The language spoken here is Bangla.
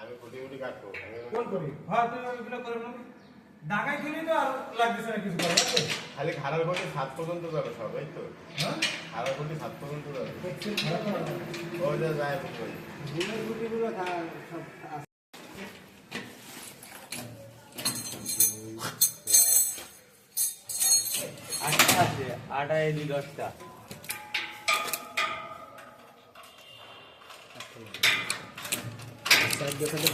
আমি কোটি কোটি কাটবো কোন করি হ্যাঁ তুই ওইগুলো করে নাও ঢাকায় তুলি তো আর লাগতেছে না কিছু করা আছে খালি খারাপ কোটি 7 পর্যন্ত যাবে সব এই তো হ্যাঁ খারাপ কোটি 7 পর্যন্ত যাবে ওই যে যায় বুঝুন দিনের গুটিগুলো সব আটটা আছে আটা এলি 10টা সাইড দেখাতে